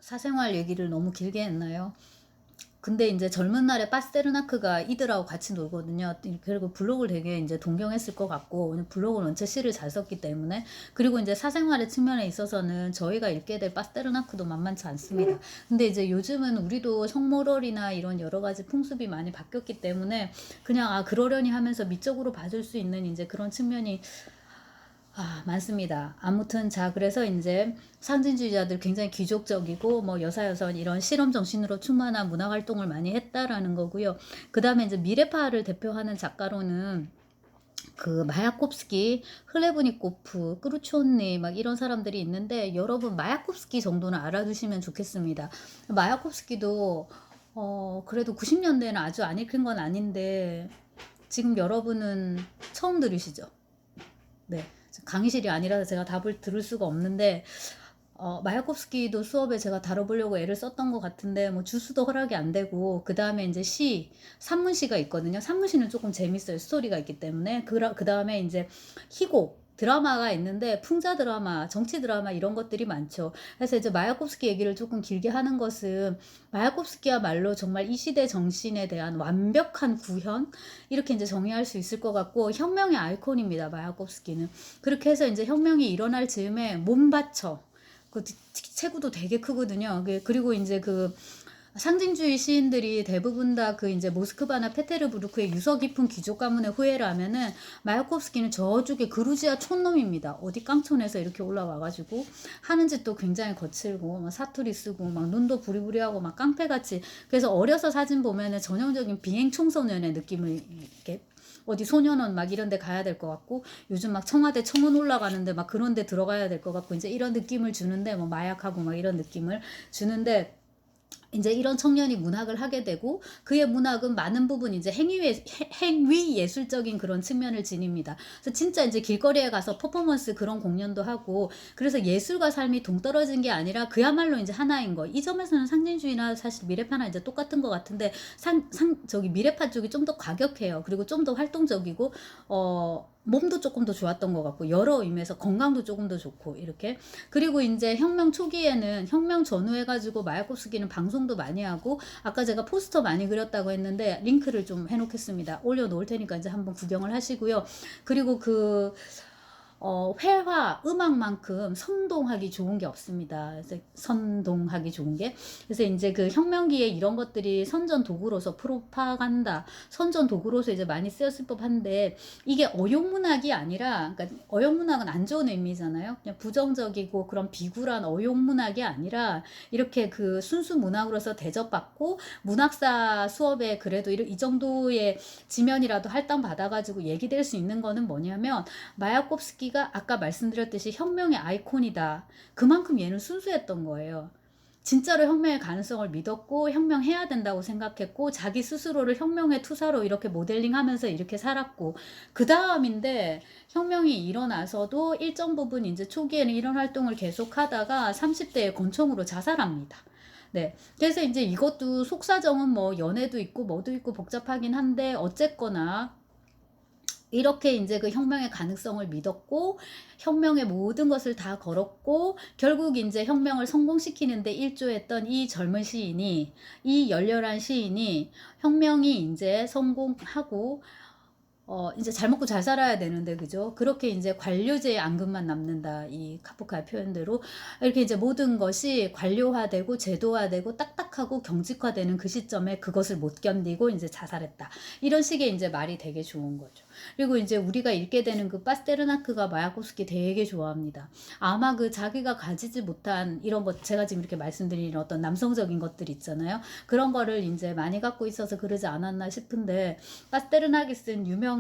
사생활 얘기를 너무 길게 했나요? 근데 이제 젊은 날에 파스테르나크가 이들하고 같이 놀거든요. 그리고 블록을 되게 이제 동경했을 것 같고, 블록을 원체 시를 잘 썼기 때문에. 그리고 이제 사생활의 측면에 있어서는 저희가 읽게 될 파스테르나크도 만만치 않습니다. 근데 이제 요즘은 우리도 성모럴이나 이런 여러 가지 풍습이 많이 바뀌었기 때문에 그냥 그러려니 하면서 미적으로 봐줄 수 있는 이제 그런 측면이 많습니다. 아무튼 자, 그래서 이제 상징주의자들 굉장히 귀족적이고 뭐 여사여선 이런 실험 정신으로 충만한 문화 활동을 많이 했다라는 거고요. 그 다음에 이제 미래파를 대표하는 작가로는 그 마야콥스키, 흘레브니코프, 크루초니 막 이런 사람들이 있는데, 여러분 마야콥스키 정도는 알아두시면 좋겠습니다. 마야콥스키도 그래도 90년대는 아주 안 읽힌 건 아닌데 지금 여러분은 처음 들으시죠? 네. 강의실이 아니라서 제가 답을 들을 수가 없는데, 마야콥스키도 수업에 제가 다뤄보려고 애를 썼던 것 같은데, 뭐 주수도 허락이 안 되고, 그 다음에 이제 산문시가 있거든요. 산문시는 조금 재밌어요. 스토리가 있기 때문에. 그 다음에 이제 희곡, 드라마가 있는데, 풍자 드라마, 정치 드라마 이런 것들이 많죠. 그래서 이제 마야콥스키 얘기를 조금 길게 하는 것은, 마야콥스키야말로 정말 이 시대 정신에 대한 완벽한 구현? 이렇게 이제 정의할 수 있을 것 같고, 혁명의 아이콘입니다. 마야콥스키는. 그렇게 해서 이제 혁명이 일어날 즈음에 몸바쳐. 그 체구도 되게 크거든요. 그리고 이제 그 상징주의 시인들이 대부분 다 그 이제 모스크바나 페테르부르크의 유서 깊은 귀족 가문의 후예를 하면은, 마야콥스키는 저쪽에 그루지아 촌놈입니다. 어디 깡촌에서 이렇게 올라와가지고 하는 짓도 굉장히 거칠고 막 사투리 쓰고 막 눈도 부리부리하고 막 깡패같이. 그래서 어려서 사진 보면은 전형적인 비행 청소년의 느낌을 이렇게, 어디 소년원 막 이런 데 가야 될 것 같고, 요즘 막 청와대 청원 올라가는데 막 그런 데 들어가야 될 것 같고, 이제 이런 느낌을 주는데, 뭐 마약하고 막 이런 느낌을 주는데, 이제 이런 청년이 문학을 하게 되고, 그의 문학은 많은 부분 이제 행위 예술적인 그런 측면을 지닙니다. 그래서 진짜 이제 길거리에 가서 퍼포먼스 그런 공연도 하고, 그래서 예술과 삶이 동떨어진 게 아니라 그야말로 이제 하나인 거. 이 점에서는 상징주의나 사실 미래파나 이제 똑같은 것 같은데, 저기 미래파 쪽이 좀 더 과격해요. 그리고 좀 더 활동적이고, 몸도 조금 더 좋았던 것 같고, 여러 의미에서 건강도 조금 더 좋고 이렇게. 그리고 이제 혁명 초기에는, 혁명 전후 해가지고 마야콥스키는 방송도 많이 하고, 아까 제가 포스터 많이 그렸다고 했는데 링크를 좀 해놓겠습니다. 올려놓을 테니까 이제 한번 구경을 하시고요. 그리고 회화, 음악만큼 선동하기 좋은 게 없습니다. 그래서 선동하기 좋은 게. 그래서 이제 그 혁명기에 이런 것들이 선전 도구로서, 프로파간다, 선전 도구로서 이제 많이 쓰였을 법한데, 이게 어용문학이 아니라, 그러니까 어용문학은 안 좋은 의미잖아요. 그냥 부정적이고 그런 비굴한 어용문학이 아니라, 이렇게 그 순수 문학으로서 대접받고, 문학사 수업에 그래도 이 정도의 지면이라도 할당 받아가지고 얘기될 수 있는 거는 뭐냐면, 마야콥스키가 아까 말씀드렸듯이 혁명의 아이콘이다. 그만큼 얘는 순수했던 거예요. 진짜로 혁명의 가능성을 믿었고, 혁명해야 된다고 생각했고, 자기 스스로를 혁명의 투사로 이렇게 모델링하면서 이렇게 살았고, 그 다음인데 혁명이 일어나서도 일정 부분 이제 초기에는 이런 활동을 계속하다가 30대에 권총으로 자살합니다. 네. 그래서 이제 이것도 속사정은 뭐 연애도 있고 뭐도 있고 복잡하긴 한데, 어쨌거나 이렇게 이제 그 혁명의 가능성을 믿었고, 혁명의 모든 것을 다 걸었고, 결국 이제 혁명을 성공시키는데 일조했던 이 젊은 시인이, 이 열렬한 시인이, 혁명이 이제 성공하고, 이제 잘 먹고 잘 살아야 되는데, 그죠? 그렇게 이제 관료제의 앙금만 남는다. 이 카프카의 표현대로. 이렇게 이제 모든 것이 관료화되고 제도화되고 딱딱하고 경직화되는 그 시점에 그것을 못 견디고 이제 자살했다. 이런 식의 이제 말이 되게 좋은 거죠. 그리고 이제 우리가 읽게 되는 그 파스테르나크가 마야콥스키 되게 좋아합니다. 아마 그 자기가 가지지 못한 이런 것, 제가 지금 이렇게 말씀드린 어떤 남성적인 것들 있잖아요. 그런 거를 이제 많이 갖고 있어서 그러지 않았나 싶은데, 파스테르나크 쓴 유명한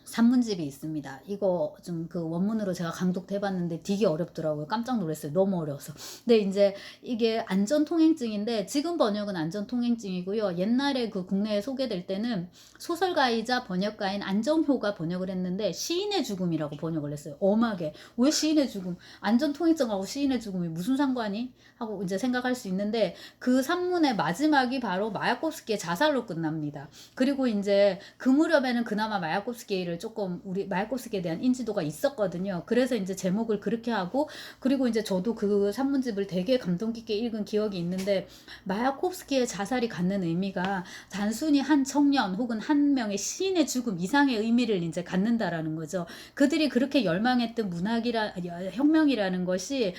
산문집이 있습니다. 이거 좀 그 원문으로 제가 강독 해봤는데 되게 어렵더라고요. 깜짝 놀랐어요. 너무 어려워서. 근데 이제 이게 안전통행증인데, 지금 번역은 안전통행증이고요. 옛날에 그 국내에 소개될 때는 소설가이자 번역가인 안정효가 번역을 했는데, 시인의 죽음이라고 번역을 했어요. 엄하게. 왜 시인의 죽음? 안전통행증하고 시인의 죽음이 무슨 상관이? 하고 이제 생각할 수 있는데, 그 산문의 마지막이 바로 마야콥스키의 자살로 끝납니다. 그리고 이제 그 무렵에는 그나마 마야콥스키를 조금 우리 마야코프스키에 대한 인지도가 있었거든요. 그래서 이제 제목을 그렇게 하고, 그리고 이제 저도 그 산문집을 되게 감동 깊게 읽은 기억이 있는데, 마야코프스키의 자살이 갖는 의미가 단순히 한 청년 혹은 한 명의 시인의 죽음 이상의 의미를 이제 갖는다라는 거죠. 그들이 그렇게 열망했던 혁명이라는 것이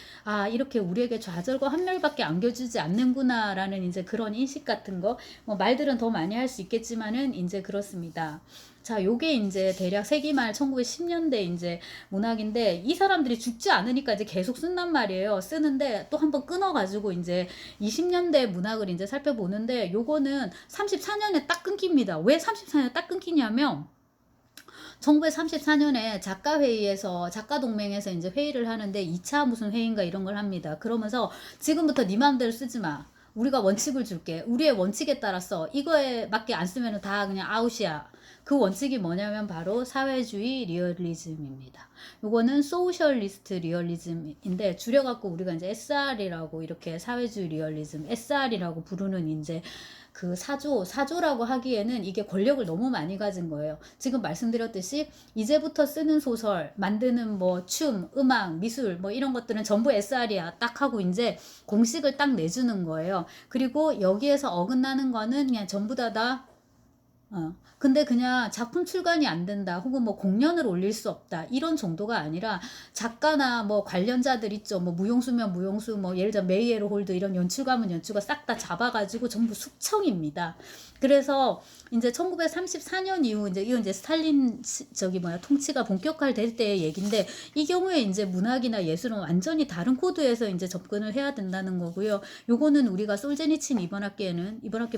이렇게 우리에게 좌절과 환멸밖에 안겨주지 않는구나라는 이제 그런 인식 같은 거, 뭐 말들은 더 많이 할 수 있겠지만은 이제 그렇습니다. 자, 요게 이제 대략 세기 말 1910년대 이제 문학인데, 이 사람들이 죽지 않으니까 이제 계속 쓴단 말이에요. 쓰는데 또 한번 끊어가지고 이제 20년대 문학을 이제 살펴보는데, 요거는 34년에 딱 끊깁니다. 왜 34년에 딱 끊기냐면, 1934년에 작가회의에서, 작가동맹에서 이제 회의를 하는데 2차 무슨 회의인가 이런 걸 합니다. 그러면서 지금부터 네 마음대로 쓰지 마. 우리가 원칙을 줄게. 우리의 원칙에 따라서 이거에 맞게 안 쓰면 다 그냥 아웃이야. 그 원칙이 뭐냐면 바로 사회주의 리얼리즘입니다. 요거는 소셜리스트 리얼리즘인데, 줄여갖고 우리가 이제 SR이라고, 이렇게 사회주의 리얼리즘, SR이라고 부르는 이제 그 사조라고 하기에는 이게 권력을 너무 많이 가진 거예요. 지금 말씀드렸듯이 이제부터 쓰는 소설, 만드는 뭐 춤, 음악, 미술 뭐 이런 것들은 전부 SR이야. 딱 하고 이제 공식을 딱 내주는 거예요. 그리고 여기에서 어긋나는 거는 그냥 전부 근데 그냥 작품 출간이 안 된다, 혹은 뭐 공연을 올릴 수 없다, 이런 정도가 아니라 작가나 뭐 관련자들 있죠. 뭐 무용수면 무용수, 뭐 예를 들어 메이에르 홀드 이런 연출가면 연출가 싹 다 잡아가지고 전부 숙청입니다. 그래서 이제 1934년 이후 이건 이제 스탈린 통치가 본격화될 때의 얘긴데, 이 경우에 이제 문학이나 예술은 완전히 다른 코드에서 이제 접근을 해야 된다는 거고요. 요거는 우리가 솔제니친 이번 학기에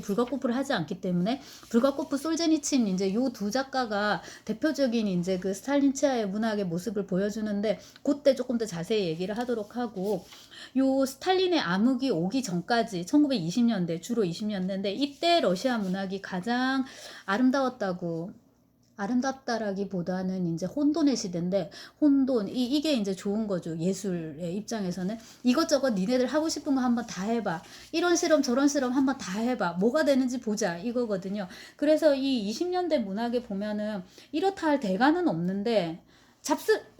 불가코프를 하지 않기 때문에, 불가코프 솔제니친 이제 요 두 작가가 대표적인 이제 그 스탈린 치하의 문학의 모습을 보여주는데, 그때 조금 더 자세히 얘기를 하도록 하고, 요 스탈린의 암흑이 오기 전까지 1920년대, 주로 20년대인데, 이때 러시아 문학이 가장 아름답다라기보다는 이제 혼돈의 시대인데, 이게 이제 좋은 거죠. 예술의 입장에서는 이것저것 니네들 하고 싶은 거 한번 다 해봐, 이런 실험 저런 실험 한번 다 해봐, 뭐가 되는지 보자, 이거거든요. 그래서 이 20년대 문학에 보면은 이렇다 할 대가는 없는데,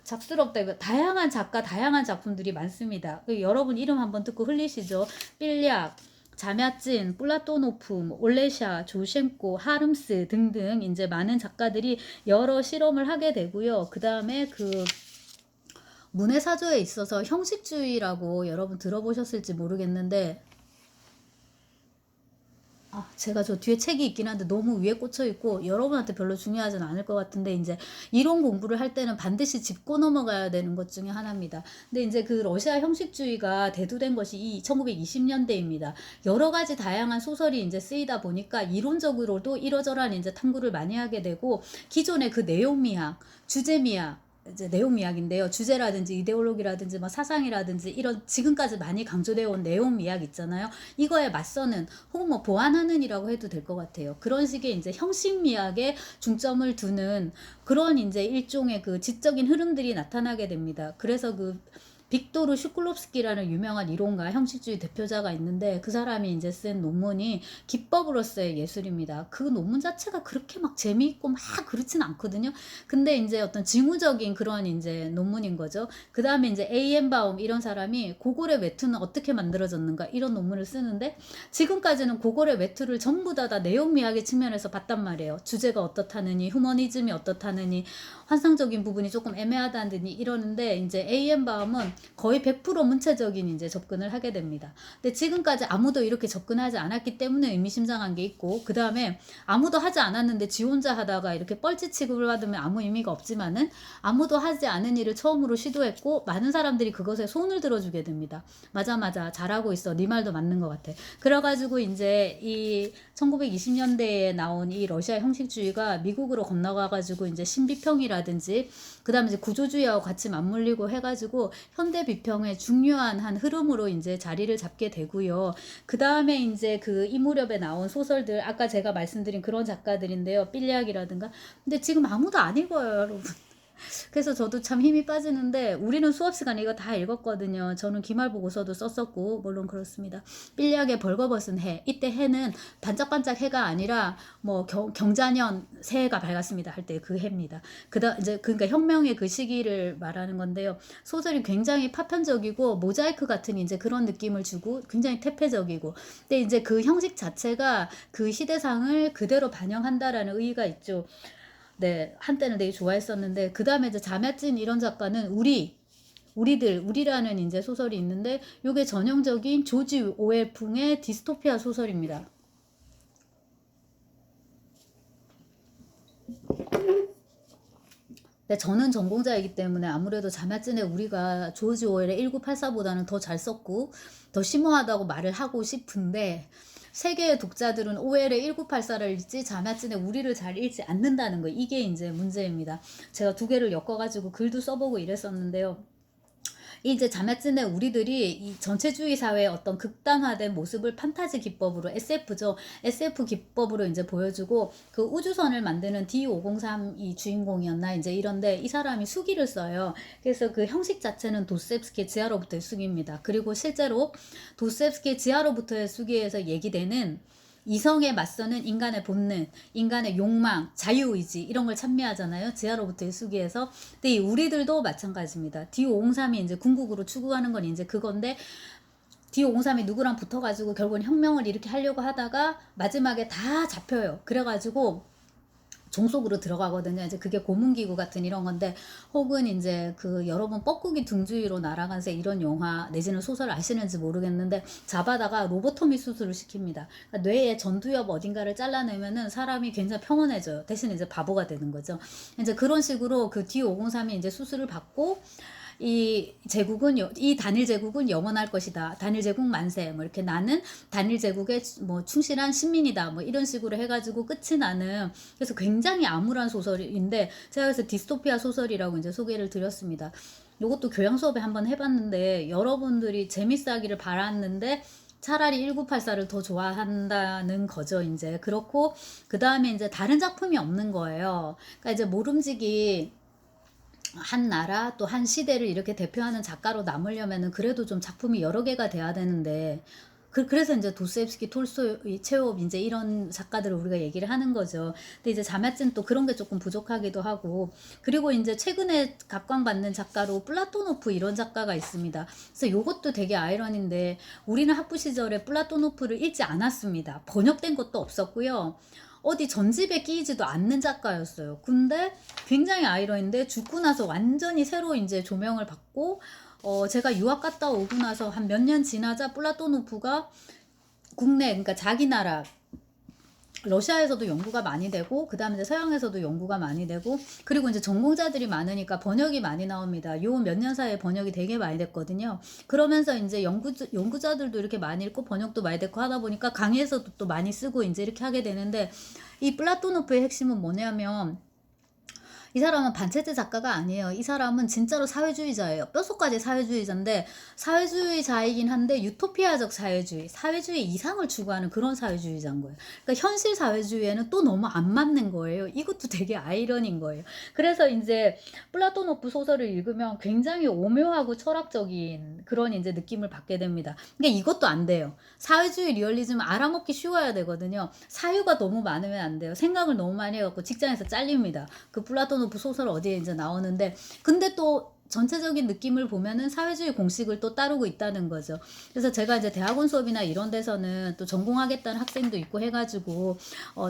잡스럽다, 이거 다양한 작가, 다양한 작품들이 많습니다. 여러분 이름 한번 듣고 흘리시죠. 필략, 자мя찐, 플라토노프, 올레샤, 조셴코, 하름스 등등 이제 많은 작가들이 여러 실험을 하게 되고요. 그 다음에 그 문해사조에 있어서 형식주의라고 여러분 들어보셨을지 모르겠는데, 제가 저 뒤에 책이 있긴 한데 너무 위에 꽂혀 있고 여러분한테 별로 중요하진 않을 것 같은데, 이제 이론 공부를 할 때는 반드시 짚고 넘어가야 되는 것 중에 하나입니다. 근데 이제 그 러시아 형식주의가 대두된 것이 이 1920년대입니다. 여러 가지 다양한 소설이 이제 쓰이다 보니까 이론적으로도 이러저러한 이제 탐구를 많이 하게 되고, 기존의 그 내용 미학, 주제 미학, 이제 내용 이야기인데요. 주제라든지 이데올로기라든지 뭐 사상이라든지 이런 지금까지 많이 강조되어 온 내용 이야기 있잖아요. 이거에 맞서는, 혹은 뭐 보완하는 이라고 해도 될 것 같아요. 그런 식의 이제 형식 미학에 중점을 두는 그런 이제 일종의 그 지적인 흐름들이 나타나게 됩니다. 그래서 그 빅토르 슈클롭스키라는 유명한 이론가, 형식주의 대표자가 있는데, 그 사람이 이제 쓴 논문이 기법으로서의 예술입니다. 그 논문 자체가 그렇게 막 재미있고 막 그렇진 않거든요. 근데 이제 어떤 징후적인 그런 이제 논문인 거죠. 그 다음에 이제 에이엔바움 이런 사람이 고골의 외투는 어떻게 만들어졌는가 이런 논문을 쓰는데, 지금까지는 고골의 외투를 전부 다 내용 미학의 측면에서 봤단 말이에요. 주제가 어떻다느니, 휴머니즘이 어떻다느니, 환상적인 부분이 조금 애매하다느니 이러는데, 이제 에이엔바움은 거의 100% 문체적인 이제 접근을 하게 됩니다. 근데 지금까지 아무도 이렇게 접근하지 않았기 때문에 의미심장한 게 있고, 그 다음에 아무도 하지 않았는데 지 혼자 하다가 이렇게 뻘짓 취급을 받으면 아무 의미가 없지만은, 아무도 하지 않은 일을 처음으로 시도했고 많은 사람들이 그것에 손을 들어주게 됩니다. 맞아 잘하고 있어, 네 말도 맞는 것 같아. 그래가지고 이제 이 1920년대에 나온 이 러시아 형식주의가 미국으로 건너가가지고 이제 신비평이라든지, 그 다음에 이제 구조주의하고 같이 맞물리고 해가지고 현대 비평의 중요한 한 흐름으로 이제 자리를 잡게 되고요. 그 다음에 이제 그 이 무렵에 나온 소설들, 아까 제가 말씀드린 그런 작가들인데요. 필리악이라든가. 근데 지금 아무도 안 읽어요, 여러분. 그래서 저도 참 힘이 빠지는데 우리는 수업 시간에 이거 다 읽었거든요. 저는 기말 보고서도 썼었고 물론 그렇습니다. 삘리학의 벌거벗은 해. 이때 해는 반짝반짝 해가 아니라 뭐 경자년 새해가 밝았습니다 할 때 그 해입니다. 그다 이제 그러니까 혁명의 그 시기를 말하는 건데요. 소설이 굉장히 파편적이고 모자이크 같은 이제 그런 느낌을 주고 굉장히 태폐적이고 근데 이제 그 형식 자체가 그 시대상을 그대로 반영한다라는 의의가 있죠. 네, 한때는 되게 좋아했었는데 그 다음에 이제 자매찐 이런 작가는 우리라는 이제 소설이 있는데 이게 전형적인 조지 오웰풍의 디스토피아 소설입니다. 네, 저는 전공자이기 때문에 아무래도 자매찐의 우리가 조지 오웰의 1984보다는 더 잘 썼고 더 심오하다고 말을 하고 싶은데 세계의 독자들은 오웰의 1984를 읽지 자매찐의 우리를 잘 읽지 않는다는 거 이게 이제 문제입니다. 제가 두 개를 엮어가지고 글도 써보고 이랬었는데요. 이제 자매찐의 우리들이 이 전체주의 사회의 어떤 극단화된 모습을 판타지 기법으로 SF죠. SF 기법으로 이제 보여주고 그 우주선을 만드는 D503이 주인공이었나 이제 이런데 이 사람이 수기를 써요. 그래서 그 형식 자체는 도스옙스키의 지하로부터의 수기입니다. 그리고 실제로 도스옙스키의 지하로부터의 수기에서 얘기되는 이성에 맞서는 인간의 본능, 인간의 욕망, 자유의지 이런 걸 찬미하잖아요. 지하로부터의 수기에서. 근데 이 우리들도 마찬가지입니다. D503이 이제 궁극으로 추구하는 건 이제 그건데 D503이 누구랑 붙어가지고 결국은 혁명을 이렇게 하려고 하다가 마지막에 다 잡혀요. 그래가지고 종속으로 들어가거든요. 이제 그게 고문기구 같은 이런 건데 혹은 이제 그 여러분 뻐꾸기 등주위로 날아간 새 이런 영화 내지는 소설 아시는지 모르겠는데 잡아다가 로보토미 수술을 시킵니다. 그러니까 뇌의 전두엽 어딘가를 잘라내면은 사람이 굉장히 평온해져요. 대신 이제 바보가 되는 거죠. 이제 그런 식으로 그 D503이 이제 수술을 받고 이 제국은 이 단일 제국은 영원할 것이다. 단일 제국 만세. 뭐 이렇게 나는 단일 제국에 뭐 충실한 신민이다. 뭐 이런 식으로 해가지고 끝이 나는 그래서 굉장히 암울한 소설인데 제가 그래서 디스토피아 소설이라고 이제 소개를 드렸습니다. 이것도 교양 수업에 한번 해봤는데 여러분들이 재밌어 하기를 바랐는데 차라리 1984를 더 좋아한다는 거죠, 이제. 그렇고, 그 다음에 이제 다른 작품이 없는 거예요. 그러니까 이제 모름지기 한 나라 또 한 시대를 이렇게 대표하는 작가로 남으려면은 그래도 좀 작품이 여러 개가 돼야 되는데 그래서 이제 도스옙스키, 톨스토이, 체홉 이제 이런 작가들을 우리가 얘기를 하는 거죠. 근데 이제 자매찐 또 그런 게 조금 부족하기도 하고 그리고 이제 최근에 각광받는 작가로 플라토노프 이런 작가가 있습니다. 그래서 요것도 되게 아이러니인데 우리는 학부 시절에 플라토노프를 읽지 않았습니다. 번역된 것도 없었고요. 어디 전집에 끼이지도 않는 작가였어요. 근데 굉장히 아이러니인데 죽고 나서 완전히 새로 이제 조명을 받고 제가 유학 갔다 오고 나서 한 몇 년 지나자 플라토노프가 국내 그러니까 자기 나라 러시아에서도 연구가 많이 되고 그 다음에 이제 서양에서도 연구가 많이 되고 그리고 이제 전공자들이 많으니까 번역이 많이 나옵니다. 요 몇 년 사이에 번역이 되게 많이 됐거든요. 그러면서 이제 연구자들도 이렇게 많이 읽고 번역도 많이 됐고 하다 보니까 강의에서도 또 많이 쓰고 이제 이렇게 하게 되는데 이 플라토노프의 핵심은 뭐냐면 이 사람은 반체제 작가가 아니에요. 이 사람은 진짜로 사회주의자예요. 뼛속까지 사회주의자인데 사회주의자이긴 한데 유토피아적 사회주의 이상을 추구하는 그런 사회주의자인 거예요. 그러니까 현실 사회주의에는 또 너무 안 맞는 거예요. 이것도 되게 아이러니인 거예요. 그래서 이제 플라토노프 소설을 읽으면 굉장히 오묘하고 철학적인 그런 이제 느낌을 받게 됩니다. 근데 이것도 안 돼요. 사회주의 리얼리즘은 알아먹기 쉬워야 되거든요. 사유가 너무 많으면 안 돼요. 생각을 너무 많이 해갖고 직장에서 잘립니다. 그 플라토노프 소설 어디에 이제 나오는데 근데 또 전체적인 느낌을 보면은 사회주의 공식을 또 따르고 있다는 거죠. 그래서 제가 이제 대학원 수업이나 이런 데서는 또 전공하겠다는 학생도 있고 해가지고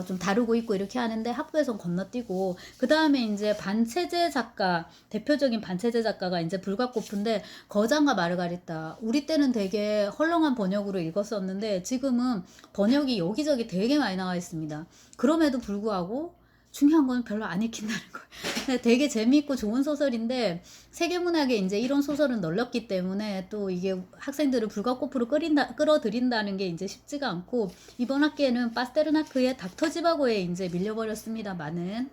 좀 다루고 있고 이렇게 하는데 학부에선 건너뛰고 그 다음에 이제 반체제 작가 대표적인 반체제 작가가 이제 불가코프인데 거장과 마르가리타 우리 때는 되게 헐렁한 번역으로 읽었었는데 지금은 번역이 여기저기 되게 많이 나와 있습니다. 그럼에도 불구하고 중요한 건 별로 안 읽힌다는 거예요. 되게 재미있고 좋은 소설인데 세계문학에 이제 이런 소설은 널렸기 때문에 또 이게 학생들을 불가코프로 끌어들인다는 게 이제 쉽지가 않고 이번 학기에는 파스테르나크의 닥터 지바고에 이제 밀려버렸습니다. 많은